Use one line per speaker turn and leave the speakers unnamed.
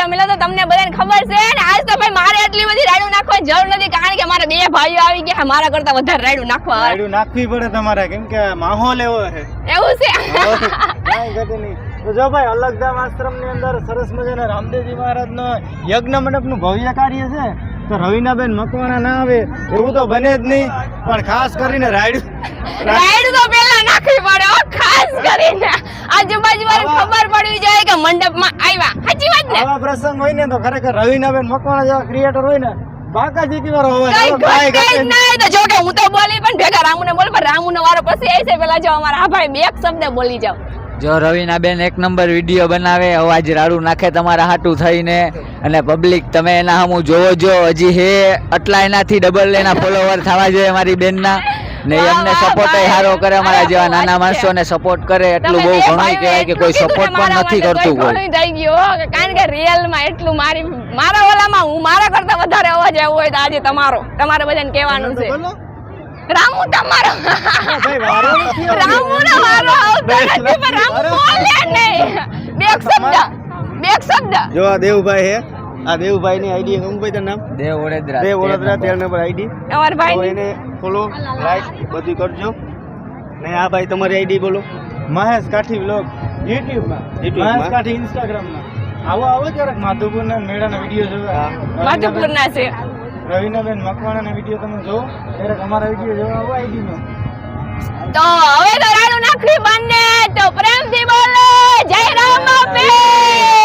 video મળ્યો તો તમને બધાને ખબર છે ને આજ તો ભાઈ મારે એટલી બધી રાયડું નાખવાની જરૂર નથી કારણ કે મારા બે ભાઈઓ આવી ગયા મારા કરતા વધારે રાયડું નાખવા
રાયડું નાખવી પડે તમારે કેમ કે માહોલ એવો છે
એવું છે
કાંઈ ઘટે નહીં તો જો ભાઈ અલગધામ આશ્રમ ની અંદર સરસ મજાના રામદેવજી મહારાજ નો યજ્ઞ મંડપ નું ભવ્ય કાર્ય છે તો રવિનાબેન મકવાણા ના આવે એવું તો બને જ નહીં પણ ખાસ કરીને
રાયડું તો પહેલા નાખવી પડે ખાસ કરીને આજુબાજુ વાળા ખબર પડવી જોઈએ કે મંડપમાં આવ્યા સાચી વાત ને
આવા પ્રસંગ હોય ને તો ખરેખર રવિનાબેન મકવાણા જેવા ક્રિએટર હોય ને બાકા જીતી વાળો
કઈ નહીં તો જો કે હું તો બોલી પણ ભેગા રામુને બોલ પણ રામુનો વારો પછી આવી છે પેલા જો અમારા આ ભાઈ બે શબ્દ બોલી જાવ
જો રવિનાબેન એક નંબર વિડીયો બનાવે અવાજ રાડું નાખે તમારા હાટું થઈને અને પબ્લિક તમે એના સામું જોવો જો હજી હે આટલા એનાથી ડબલ એના ફોલોવર થવા જોઈએ અમારી બેનના ને એમને સપોર્ટ સારો કરે અમારા જેવા નાના માણસોને સપોર્ટ કરે એટલું બહુ ઘણું કહેવાય કે કોઈ સપોર્ટ પણ નથી કરતું કોઈ
થઈ ગયો કારણ કે રિયલ માં એટલું મારા ઓલામાં હું મારા કરતા વધારે અવાજ આવ્યો હોય તો આજે તમારે બધાને કહેવાનું છે રામુ તમારો રામુ નો વારો આવતો નથી પણ રામુ બોલે નહીં બે શબ્દ
જો આ દેવભાઈ હે આ દેવભાઈ ની આઈડી શું ભાઈ તારું નામ
દેવ ઓળેદરા
13 નંબર આઈડી
અમાર ભાઈ
એને ફોલો લાઈક બધું કરજો ને આ ભાઈ તમારી આઈડી બોલો મહેશ કાઠી વ્લોગ YouTube માં મહેશ કાઠી Instagram માં આવો ક્યારેક માધુપુર ના મેળા ના વિડિયો જોવા
માધુપુર ના છે
રવિનાબેન મકવાણા ના વિડિયો તમે જો ક્યારેક અમારા વિડિયો જોવા આવો આઈડી માં
તો હવે તો રાડું નાખવી બંને તો પ્રેમથી બોલો જય રામ બાપે